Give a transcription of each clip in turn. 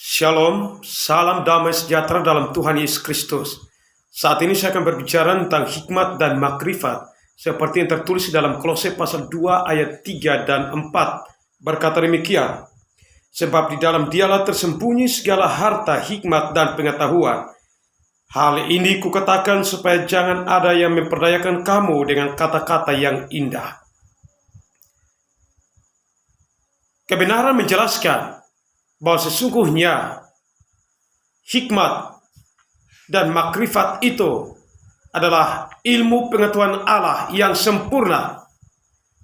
Shalom, salam damai sejahtera dalam Tuhan Yesus Kristus. Saat ini saya akan berbicara tentang hikmat dan makrifat, seperti yang tertulis dalam Kolose pasal 2 ayat 3 dan 4. Berkata demikian, sebab di dalam dialah tersembunyi segala harta, hikmat, dan pengetahuan. Hal ini kukatakan supaya jangan ada yang memperdayakan kamu dengan kata-kata yang indah. Kebenaran menjelaskan bahwa sesungguhnya hikmat dan makrifat itu adalah ilmu pengetahuan Allah yang sempurna,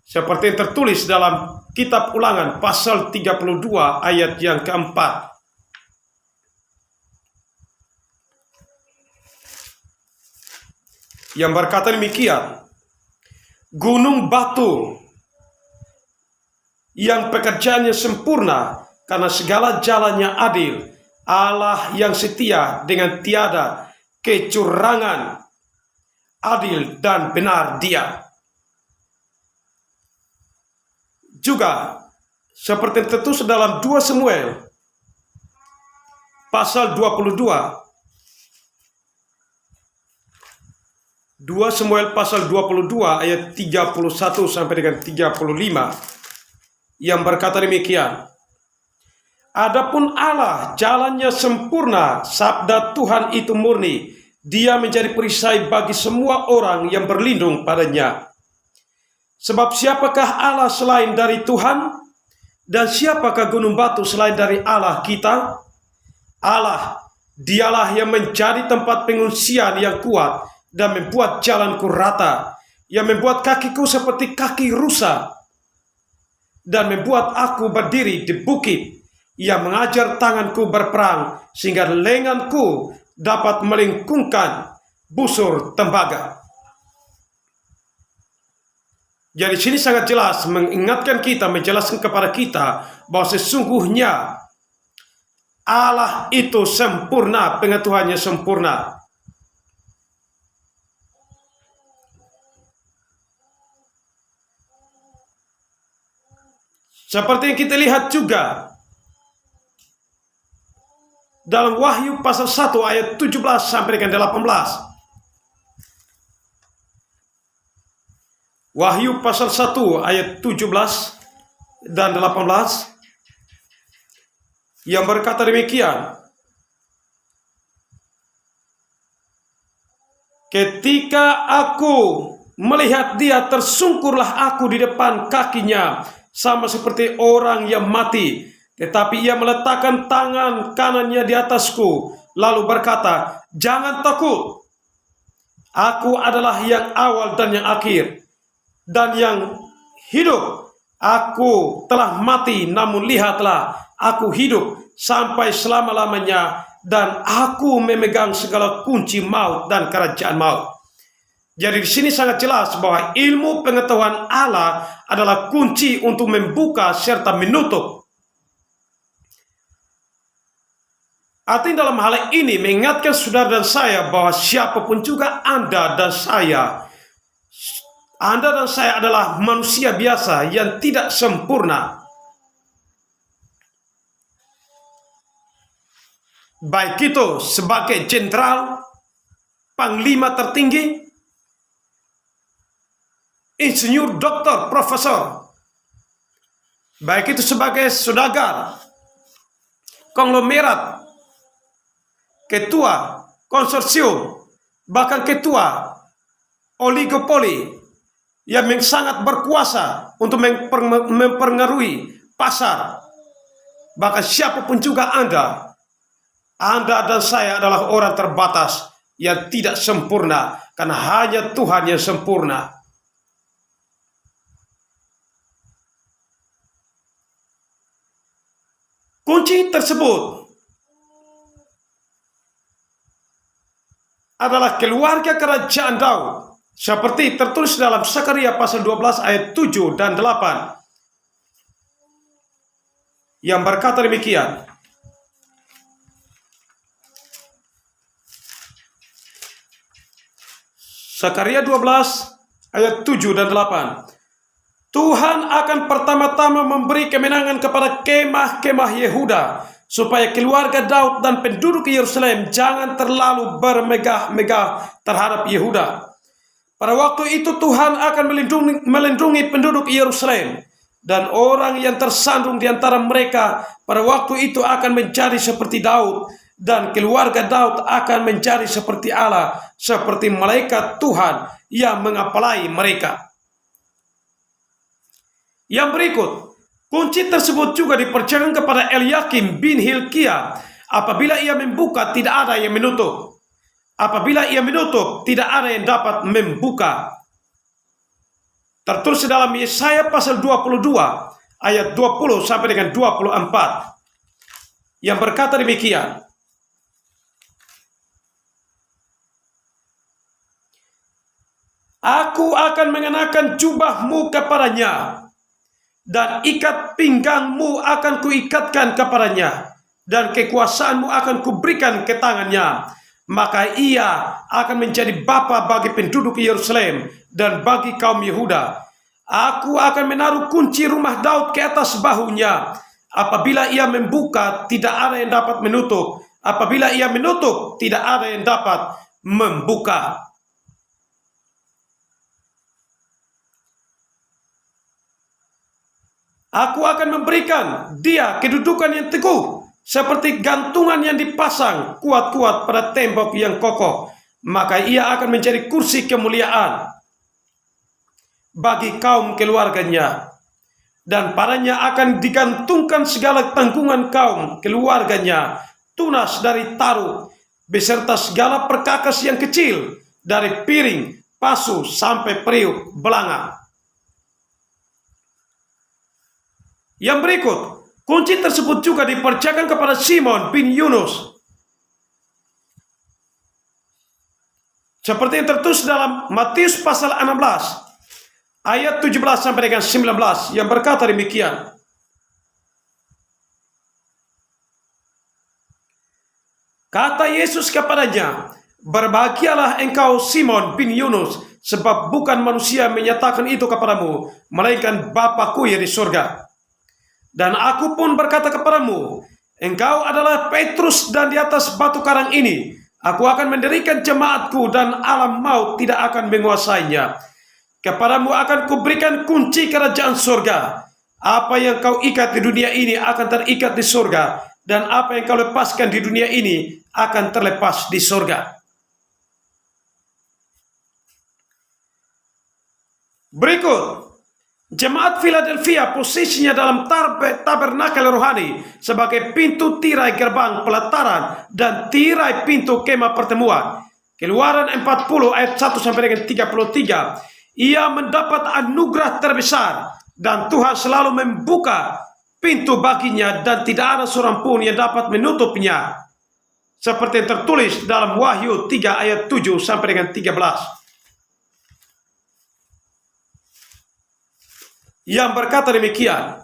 seperti yang tertulis dalam kitab Ulangan pasal 32 ayat yang keempat. Yang berkata demikian, gunung batu yang pekerjaannya sempurna karena segala jalannya adil, Allah yang setia dengan tiada kecurangan, adil dan benar Dia. Juga seperti yang tertulis dalam 2 Samuel pasal 22. 2 Samuel pasal 22 ayat 31 sampai dengan 35 yang berkata demikian. Adapun Allah jalannya sempurna, sabda Tuhan itu murni, Dia menjadi perisai bagi semua orang yang berlindung padanya. Sebab siapakah Allah selain dari Tuhan? Dan siapakah gunung batu selain dari Allah kita? Allah, Dialah yang menjadi tempat pengungsian yang kuat dan membuat jalanku rata, yang membuat kakiku seperti kaki rusa dan membuat aku berdiri di bukit. Ia mengajar tanganku berperang sehingga lenganku dapat melingkungkan busur tembaga. Jadi sini sangat jelas mengingatkan kita, menjelaskan kepada kita bahwa sesungguhnya Allah itu sempurna, pengetahuannya sempurna. Seperti yang kita lihat juga dalam Wahyu pasal 1 ayat 17 sampai dengan 18. Wahyu pasal 1 ayat 17 dan 18 yang berkata demikian. Ketika aku melihat Dia, tersungkurlah aku di depan kakinya, sama seperti orang yang mati. Tetapi Ia meletakkan tangan kanannya di atasku, lalu berkata, jangan takut. Aku adalah yang awal dan yang akhir, dan yang hidup. Aku telah mati, namun lihatlah, aku hidup sampai selama-lamanya, dan aku memegang segala kunci maut dan kerajaan maut. Jadi di sini sangat jelas bahwa ilmu pengetahuan Allah adalah kunci untuk membuka serta menutup. Artinya dalam hal ini mengingatkan saudara dan saya bahwa siapapun juga Anda dan saya adalah manusia biasa yang tidak sempurna. Baik itu sebagai jenderal, panglima tertinggi, insinyur, doktor, profesor, baik itu sebagai saudagar, konglomerat, ketua konsorsium, bahkan ketua oligopoli yang sangat berkuasa untuk mempengaruhi pasar. Bahkan siapapun juga Anda dan saya adalah orang terbatas yang tidak sempurna, karena hanya Tuhan yang sempurna. Kunci tersebut adalah keluarga kerajaan Daud, seperti tertulis dalam Sakaria pasal 12 ayat 7 dan 8 yang berkata demikian. Sakaria 12 ayat 7 dan 8. Tuhan akan pertama-tama memberi kemenangan kepada kemah-kemah Yehuda supaya keluarga Daud dan penduduk Yerusalem jangan terlalu bermegah-megah terhadap Yehuda. Pada waktu itu Tuhan akan melindungi penduduk Yerusalem, dan orang yang tersandung di antara mereka pada waktu itu akan menjadi seperti Daud, dan keluarga Daud akan menjadi seperti Allah, seperti malaikat Tuhan yang mengepalai mereka. Yang berikut, kunci tersebut juga dipercayakan kepada Eliakim bin Hilkiah. Apabila ia membuka, tidak ada yang menutup. Apabila ia menutup, tidak ada yang dapat membuka. Tertulis dalam Yesaya pasal 22 ayat 20 sampai dengan 24 yang berkata demikian. Aku akan mengenakan jubahmu kepadanya, dan ikat pinggangmu akan kuikatkan kepadanya, dan kekuasaanmu akan kuberikan ke tangannya. Maka ia akan menjadi bapa bagi penduduk Yerusalem dan bagi kaum Yehuda. Aku akan menaruh kunci rumah Daud ke atas bahunya. Apabila ia membuka, tidak ada yang dapat menutup. Apabila ia menutup, tidak ada yang dapat membuka. Aku akan memberikan dia kedudukan yang teguh, seperti gantungan yang dipasang kuat-kuat pada tembok yang kokoh. Maka ia akan menjadi kursi kemuliaan bagi kaum keluarganya, dan padanya akan digantungkan segala tanggungan kaum keluarganya, tunas dari taruh, beserta segala perkakas yang kecil, dari piring, pasu, sampai periuk belanga. Yang berikut, kunci tersebut juga dipercayakan kepada Simon bin Yunus, seperti yang tertulis dalam Matius pasal 16 ayat 17 sampai dengan 19 yang berkata demikian. Kata Yesus kepadanya, berbahagialah engkau Simon bin Yunus, sebab bukan manusia menyatakan itu kepadamu, melainkan Bapa-Ku yang di surga. Dan aku pun berkata kepadamu, engkau adalah Petrus, dan di atas batu karang ini aku akan mendirikan jemaatku, dan alam maut tidak akan menguasainya. Kepadamu akan kuberikan kunci kerajaan surga. Apa yang kau ikat di dunia ini akan terikat di surga, dan apa yang kau lepaskan di dunia ini akan terlepas di surga. Berikut, jemaat Philadelphia posisinya dalam tabernakel rohani sebagai pintu tirai gerbang pelataran dan tirai pintu kemah pertemuan. Keluaran 40 ayat 1 sampai dengan 33. Ia mendapat anugerah terbesar, dan Tuhan selalu membuka pintu baginya, dan tidak ada seorang pun yang dapat menutupnya. Seperti yang tertulis dalam Wahyu 3 ayat 7 sampai dengan 13. Yang berkata demikian.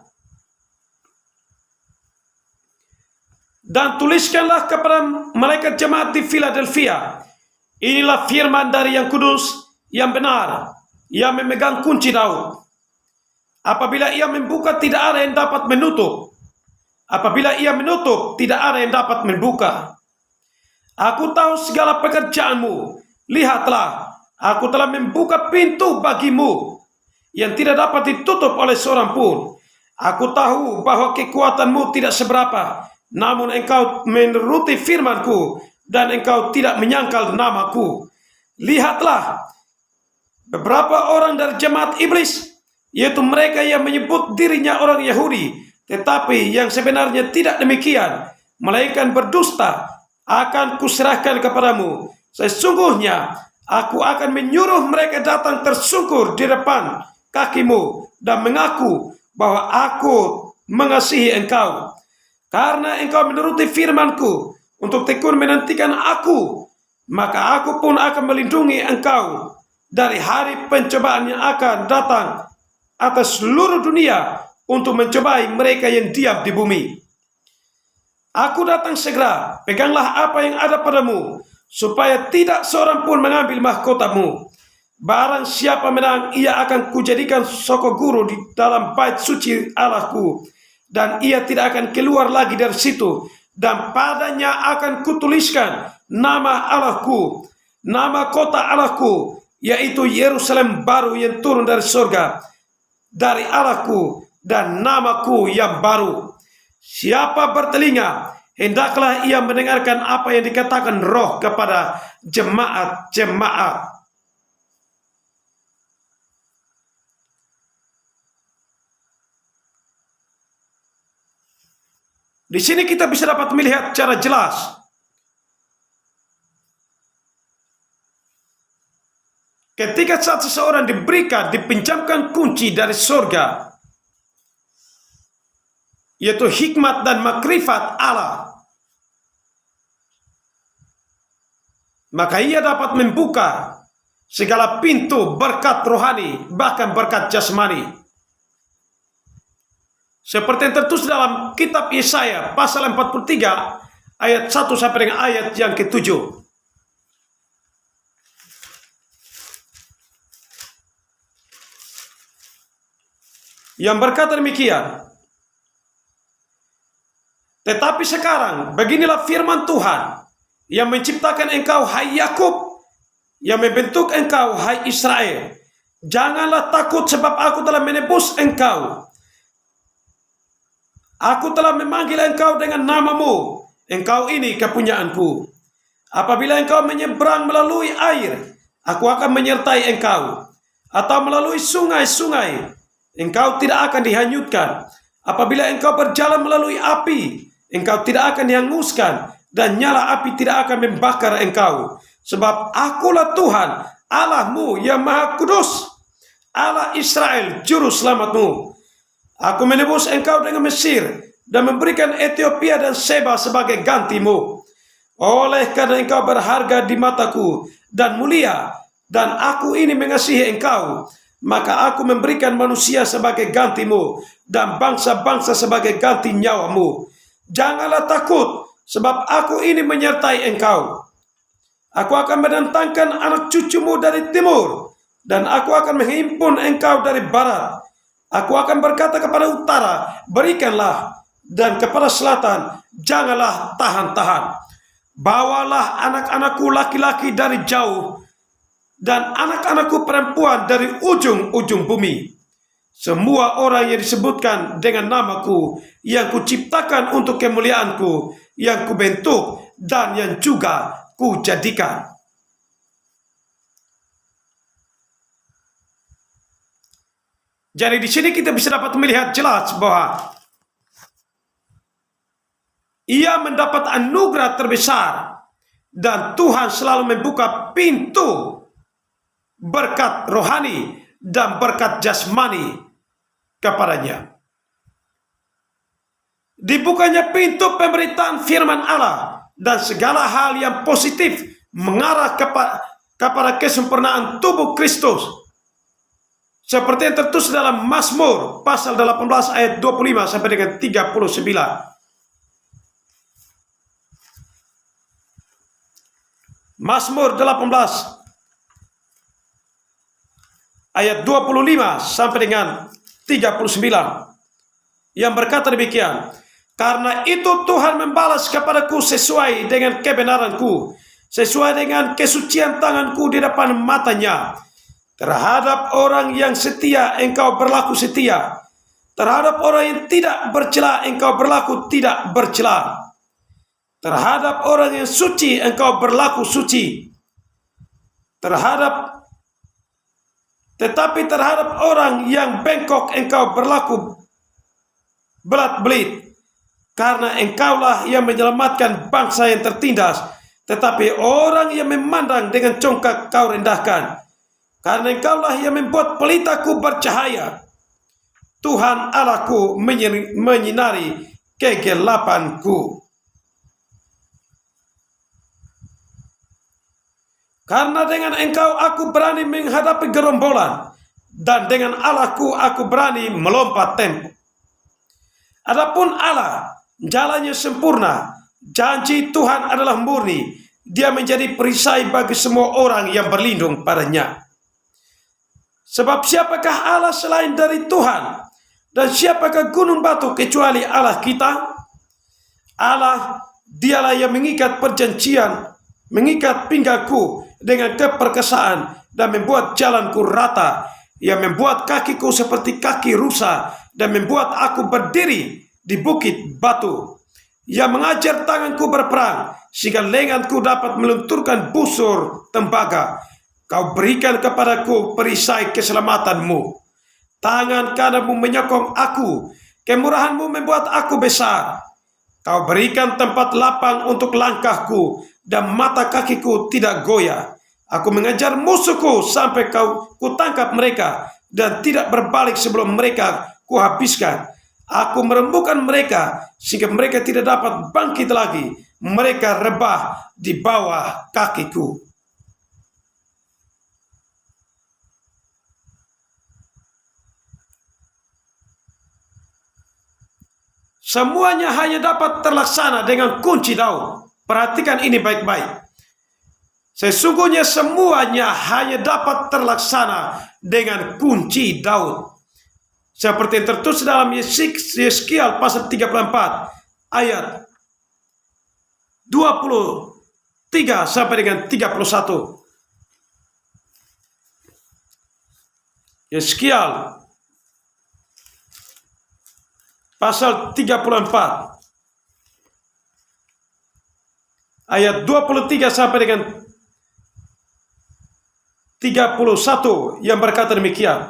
Dan tuliskanlah kepada malaikat jemaat di Philadelphia, inilah firman dari yang kudus, yang benar, yang memegang kunci Daud. Apabila ia membuka, tidak ada yang dapat menutup. Apabila ia menutup, tidak ada yang dapat membuka. Aku tahu segala pekerjaanmu. Lihatlah, aku telah membuka pintu bagimu yang tidak dapat ditutup oleh seorang pun. Aku tahu bahwa kekuatanmu tidak seberapa, namun engkau menuruti firmanku, dan engkau tidak menyangkal namaku. Lihatlah, beberapa orang dari jemaat iblis, yaitu mereka yang menyebut dirinya orang Yahudi, tetapi yang sebenarnya tidak demikian, melainkan berdusta, akan kuserahkan kepadamu. Sesungguhnya aku akan menyuruh mereka datang tersungkur di depan kakimu, dan mengaku bahwa aku mengasihi engkau, karena engkau menuruti firmanku untuk tekun menantikan aku. Maka aku pun akan melindungi engkau dari hari pencobaan yang akan datang atas seluruh dunia untuk mencobai mereka yang diam di bumi. Aku datang segera, peganglah apa yang ada padamu, supaya tidak seorang pun mengambil mahkotamu. Barang siapa menang, ia akan kujadikan soko guru di dalam bait suci Allahku, dan ia tidak akan keluar lagi dari situ. Dan padanya akan kutuliskan nama Allahku, nama kota Allahku, yaitu Yerusalem baru yang turun dari surga dari Allahku, dan namaku yang baru. Siapa bertelinga, hendaklah ia mendengarkan apa yang dikatakan Roh kepada jemaat-jemaat. Di sini kita bisa dapat melihat secara jelas ketika saat seseorang dipinjamkan kunci dari surga, yaitu hikmat dan makrifat Allah, maka ia dapat membuka segala pintu berkat rohani, bahkan berkat jasmani. Seperti yang tertulis dalam kitab Yesaya pasal 43 ayat 1 sampai dengan ayat yang ke-7. Yang berkata demikian, tetapi sekarang beginilah firman Tuhan yang menciptakan engkau, hai Yakub, yang membentuk engkau, hai Israel. Janganlah takut, sebab aku telah menebus engkau. Aku telah memanggil engkau dengan namamu. Engkau ini kepunyaanku. Apabila engkau menyeberang melalui air, aku akan menyertai engkau. Atau melalui sungai-sungai, engkau tidak akan dihanyutkan. Apabila engkau berjalan melalui api, engkau tidak akan dihanguskan, dan nyala api tidak akan membakar engkau. Sebab akulah Tuhan, Allahmu yang Maha Kudus, Allah Israel, juru selamatmu. Aku menebus engkau dengan Mesir, dan memberikan Ethiopia dan Seba sebagai gantimu. Oleh karena engkau berharga di mataku dan mulia, dan aku ini mengasihi engkau, maka aku memberikan manusia sebagai gantimu, dan bangsa-bangsa sebagai ganti nyawamu. Janganlah takut, sebab aku ini menyertai engkau. Aku akan mendatangkan anak cucumu dari timur, dan aku akan menghimpun engkau dari barat. Aku akan berkata kepada utara, berikanlah, dan kepada selatan, janganlah tahan-tahan. Bawalah anak-anakku laki-laki dari jauh, dan anak-anakku perempuan dari ujung-ujung bumi. Semua orang yang disebutkan dengan namaku, yang kuciptakan untuk kemuliaanku, yang kubentuk, dan yang juga kujadikan. Jadi di sini kita bisa dapat melihat jelas bahwa ia mendapat anugerah terbesar, dan Tuhan selalu membuka pintu berkat rohani dan berkat jasmani kepadanya. Dibukanya pintu pemberitaan firman Allah dan segala hal yang positif mengarah kepada kesempurnaan tubuh Kristus. Seperti yang tertulis dalam Mazmur pasal 18 ayat 25 sampai dengan 39. Mazmur 18 ayat 25 sampai dengan 39 yang berkata demikian, karena itu Tuhan membalas kepadaku sesuai dengan kebenaranku, sesuai dengan kesucian tanganku di depan matanya. Terhadap orang yang setia engkau berlaku setia, terhadap orang yang tidak bercela engkau berlaku tidak bercela, terhadap orang yang suci engkau berlaku suci, tetapi terhadap orang yang bengkok engkau berlaku belat-belit. Karena engkaulah yang menyelamatkan bangsa yang tertindas, tetapi orang yang memandang dengan congkak kau rendahkan. Karena engkaulah yang membuat pelitaku bercahaya, Tuhan Allahku menyinari kegelapanku. Karena dengan engkau aku berani menghadapi gerombolan, dan dengan Allahku aku berani melompat tempo. Adapun Allah, jalannya sempurna, janji Tuhan adalah murni, dia menjadi perisai bagi semua orang yang berlindung padanya. Sebab siapakah Allah selain dari Tuhan? Dan siapakah gunung batu kecuali Allah kita? Allah, dialah yang mengikat perjanjian, mengikat pinggangku dengan keperkasaan dan membuat jalanku rata, yang membuat kakiku seperti kaki rusa dan membuat aku berdiri di bukit batu, yang mengajar tanganku berperang sehingga lenganku dapat melunturkan busur tembaga. Kau berikan kepadaku perisai keselamatanmu. Tangan kananmu menyokong aku, kemurahanmu membuat aku besar. Kau berikan tempat lapang untuk langkahku, dan mata kakiku tidak goyah. Aku mengejar musuhku sampai kutangkap mereka, dan tidak berbalik sebelum mereka kuhabiskan. Aku merembukan mereka, sehingga mereka tidak dapat bangkit lagi. Mereka rebah di bawah kakiku. Semuanya hanya dapat terlaksana dengan kunci Daud. Perhatikan ini baik-baik. Sesungguhnya semuanya hanya dapat terlaksana dengan kunci Daud. Seperti yang tertulis dalam Yeskiel pasal 34 ayat 23 sampai dengan 31. Yeskiel pasal 34 ayat 23 sampai dengan 31 yang berkata demikian.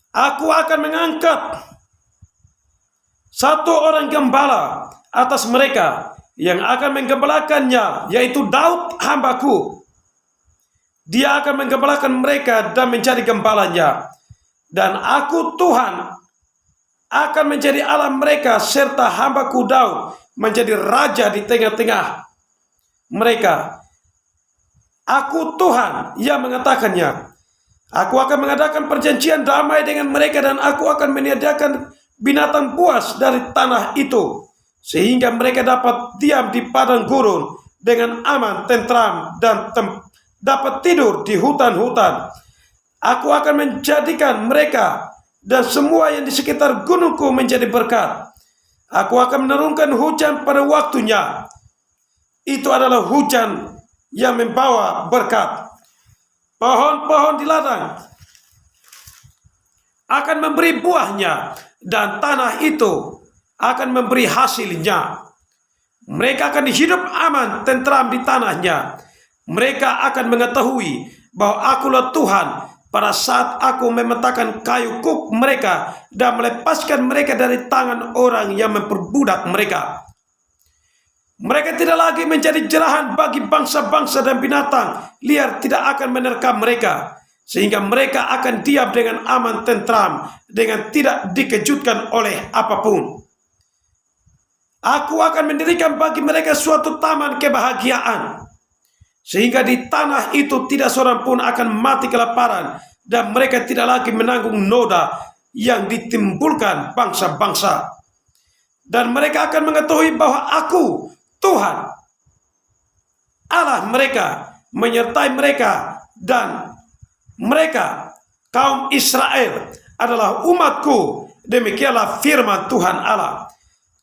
Aku akan mengangkat satu orang gembala atas mereka yang akan menggembalakannya, yaitu Daud hambaku. Dia akan menggembalakan mereka dan menjadi gembalanya. Dan aku Tuhan akan menjadi Allah mereka, serta hambaku Daud menjadi raja di tengah-tengah mereka. Aku Tuhan yang mengatakannya. Aku akan mengadakan perjanjian damai dengan mereka, dan aku akan menyediakan binatang buas dari tanah itu, sehingga mereka dapat diam di padang gurun dengan aman, tentram, dan dapat tidur di hutan-hutan. Aku akan menjadikan mereka dan semua yang di sekitar gunungku menjadi berkat. Aku akan menurunkan hujan pada waktunya. Itu adalah hujan yang membawa berkat. Pohon-pohon di ladang akan memberi buahnya, dan tanah itu akan memberi hasilnya. Mereka akan hidup aman, tentram di tanahnya. Mereka akan mengetahui bahwa akulah Tuhan pada saat aku memetakan kayu kuk mereka dan melepaskan mereka dari tangan orang yang memperbudak mereka. Mereka tidak lagi menjadi jerahan bagi bangsa-bangsa, dan binatang liar tidak akan menerkam mereka, sehingga mereka akan diam dengan aman, tentram, dengan tidak dikejutkan oleh apapun. Aku akan mendirikan bagi mereka suatu taman kebahagiaan, sehingga di tanah itu tidak seorang pun akan mati kelaparan, dan mereka tidak lagi menanggung noda yang ditimbulkan bangsa-bangsa. Dan mereka akan mengetahui bahwa aku Tuhan Allah mereka menyertai mereka, dan mereka kaum Israel adalah umatku. Demikianlah firman Tuhan Allah.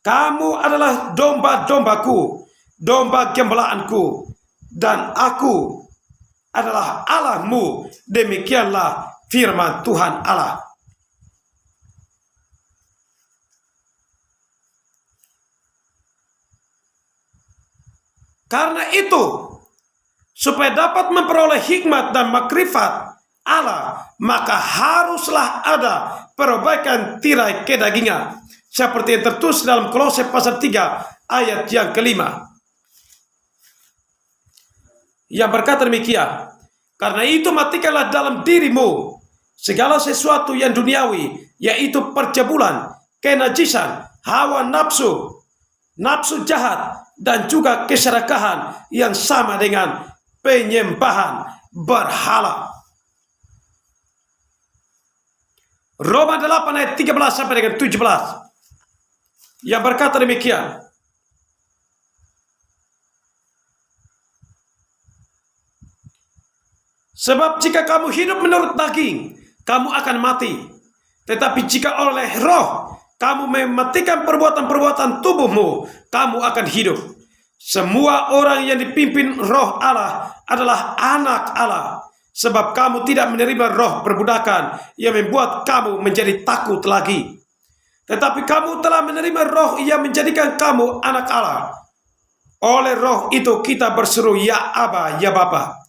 Kamu adalah domba-dombaku, domba gembalaanku, dan aku adalah Allahmu. Demikianlah firman Tuhan Allah. Karena itu, supaya dapat memperoleh hikmat dan makrifat Allah, maka haruslah ada perbaikan tirai kedagingan, seperti yang tertulis dalam Kolose pasal 3 ayat yang kelima, yang berkata demikian. Karena itu matikanlah dalam dirimu segala sesuatu yang duniawi, yaitu percabulan, kenajisan, hawa nafsu, nafsu jahat, dan juga keserakahan yang sama dengan penyembahan berhala. Roma 8 ayat 13 sampai dengan 17 yang berkata demikian. Sebab jika kamu hidup menurut daging, kamu akan mati. Tetapi jika oleh roh kamu mematikan perbuatan-perbuatan tubuhmu, kamu akan hidup. Semua orang yang dipimpin roh Allah adalah anak Allah. Sebab kamu tidak menerima roh perbudakan yang membuat kamu menjadi takut lagi. Tetapi kamu telah menerima roh yang menjadikan kamu anak Allah. Oleh roh itu kita berseru, ya Aba, ya Bapa.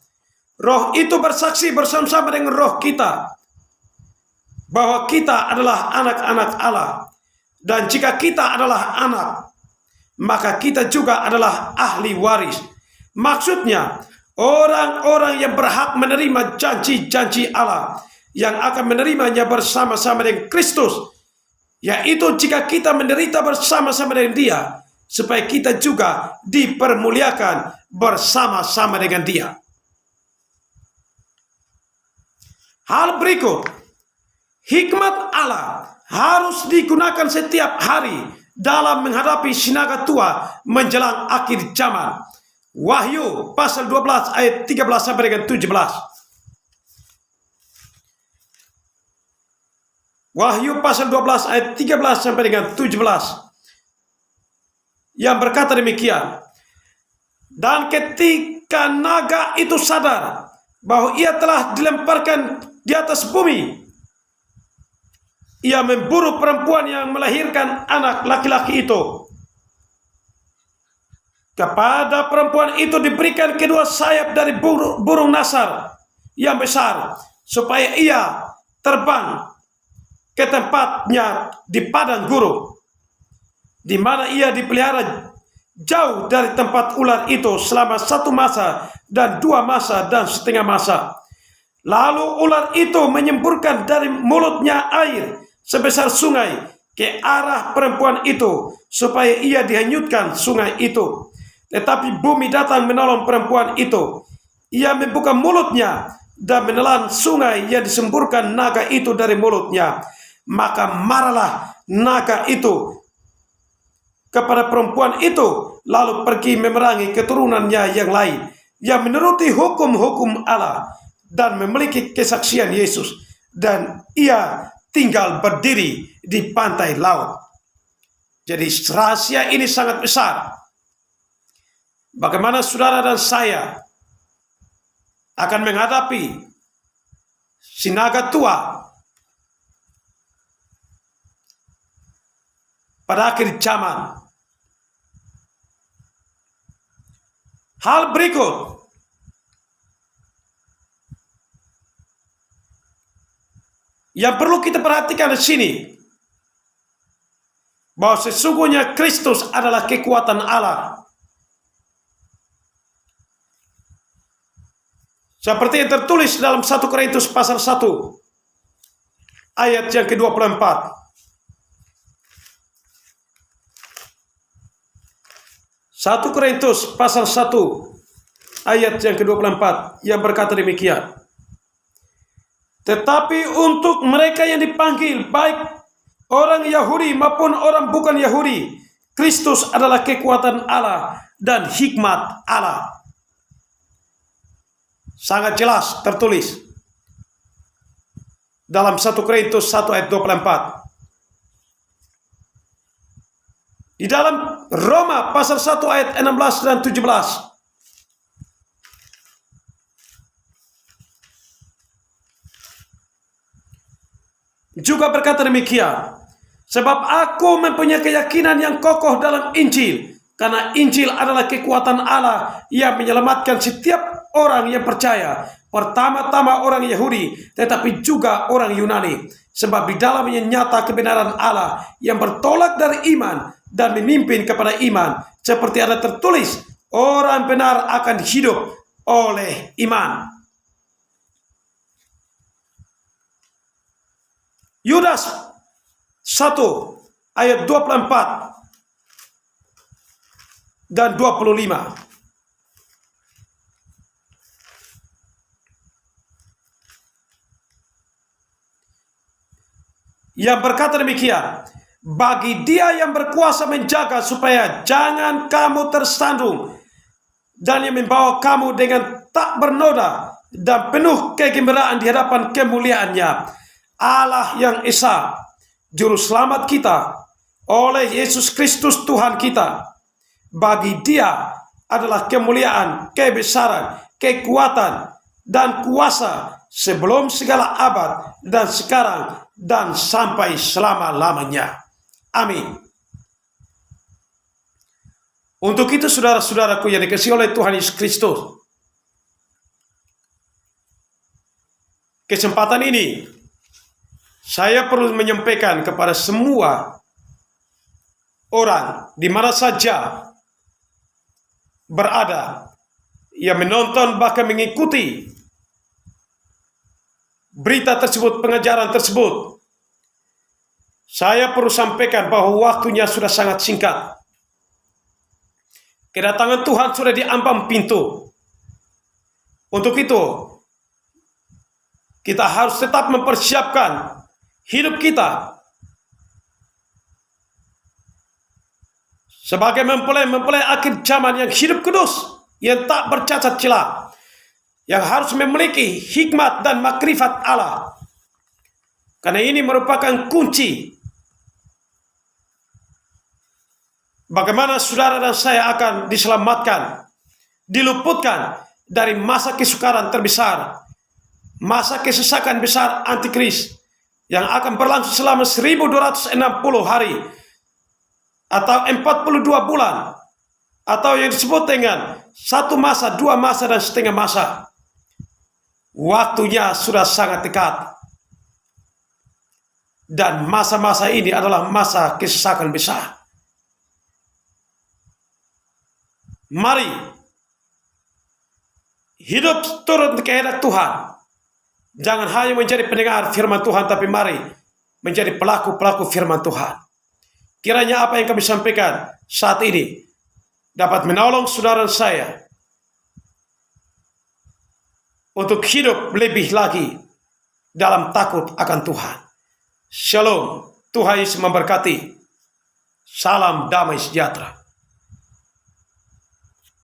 Roh itu bersaksi bersama-sama dengan roh kita bahwa kita adalah anak-anak Allah. Dan jika kita adalah anak, maka kita juga adalah ahli waris. Maksudnya, orang-orang yang berhak menerima janji-janji Allah yang akan menerimanya bersama-sama dengan Kristus, yaitu jika kita menderita bersama-sama dengan Dia, supaya kita juga dipermuliakan bersama-sama dengan Dia. Hal berikut, hikmat Allah harus digunakan setiap hari dalam menghadapi sinaga tua menjelang akhir zaman. Wahyu pasal 12 ayat 13 sampai dengan 17. Wahyu pasal 12 ayat 13 sampai dengan 17. Yang berkata demikian. Dan ketika naga itu sadar bahwa ia telah dilemparkan di atas bumi, ia memburu perempuan yang melahirkan anak laki-laki itu. Kepada perempuan itu diberikan kedua sayap dari burung nasar yang besar, supaya ia terbang ke tempatnya di padang gurun, di mana ia dipelihara jauh dari tempat ular itu selama 1 masa dan 2 masa dan setengah masa. Lalu ular itu menyemburkan dari mulutnya air sebesar sungai ke arah perempuan itu, supaya ia dihanyutkan sungai itu. Tetapi bumi datang menolong perempuan itu. Ia membuka mulutnya dan menelan sungai yang disemburkan naga itu dari mulutnya. Maka marahlah naga itu kepada perempuan itu, lalu pergi memerangi keturunannya yang lain, yang menuruti hukum-hukum Allah dan memiliki kesaksian Yesus. Dan ia tinggal berdiri di pantai laut. Jadi rahasia ini sangat besar. Bagaimana saudara dan saya akan menghadapi sinaga tua pada akhir zaman. Hal berikut, yang perlu kita perhatikan di sini, bahwa sesungguhnya Kristus adalah kekuatan Allah. Seperti yang tertulis dalam 1 Korintus pasal 1 ayat yang ke-24. 1 Korintus pasal 1 ayat yang ke-24 yang berkata demikian. Tetapi untuk mereka yang dipanggil, baik orang Yahudi maupun orang bukan Yahudi, Kristus adalah kekuatan Allah dan hikmat Allah. Sangat jelas tertulis dalam 1 Korintus 1 ayat 24. Di dalam Roma pasal 1 ayat 16 dan 17. Juga berkata demikian. Sebab aku mempunyai keyakinan yang kokoh dalam Injil. Karena Injil adalah kekuatan Allah yang menyelamatkan setiap orang yang percaya. Pertama-tama orang Yahudi, tetapi juga orang Yunani. Sebab di dalamnya nyata kebenaran Allah yang bertolak dari iman dan memimpin kepada iman. Seperti ada tertulis, orang benar akan hidup oleh iman. Yudas 1 ayat 24 dan 25. Yang berkata demikian, bagi Dia yang berkuasa menjaga supaya jangan kamu tersandung, dan yang membawa kamu dengan tak bernoda dan penuh kegembiraan di hadapan kemuliaannya. Allah yang Esa, Juru Selamat kita, oleh Yesus Kristus Tuhan kita. Bagi Dia adalah kemuliaan, kebesaran, kekuatan, dan kuasa sebelum segala abad dan sekarang dan sampai selama-lamanya. Amin. Untuk itu saudara-saudaraku yang dikasihi oleh Tuhan Yesus Kristus, kesempatan ini saya perlu menyampaikan kepada semua orang di mana saja berada yang menonton bahkan mengikuti berita tersebut, pengajaran tersebut. Saya perlu sampaikan bahwa waktunya sudah sangat singkat. Kedatangan Tuhan sudah di ambang pintu. Untuk itu, kita harus tetap mempersiapkan hidup kita sebagai mempelai akhir zaman yang hidup kudus, yang tak bercacat celah, yang harus memiliki hikmat dan makrifat Allah. Karena ini merupakan kunci bagaimana saudara dan saya akan diselamatkan, diluputkan dari masa kesukaran terbesar, masa kesesakan besar antikris yang akan berlangsung selama 1260 hari atau 42 bulan, atau yang disebut dengan 1 masa, 2 masa, dan setengah masa. Waktunya sudah sangat dekat. Dan masa-masa ini adalah masa kesesakan besar. Mari hidup turut kehendak Tuhan. Jangan hanya menjadi pendengar firman Tuhan, tapi mari menjadi pelaku-pelaku firman Tuhan. Kiranya apa yang kami sampaikan saat ini dapat menolong saudara saya untuk hidup lebih lagi dalam takut akan Tuhan. Shalom, Tuhan Yesus memberkati. Salam damai sejahtera.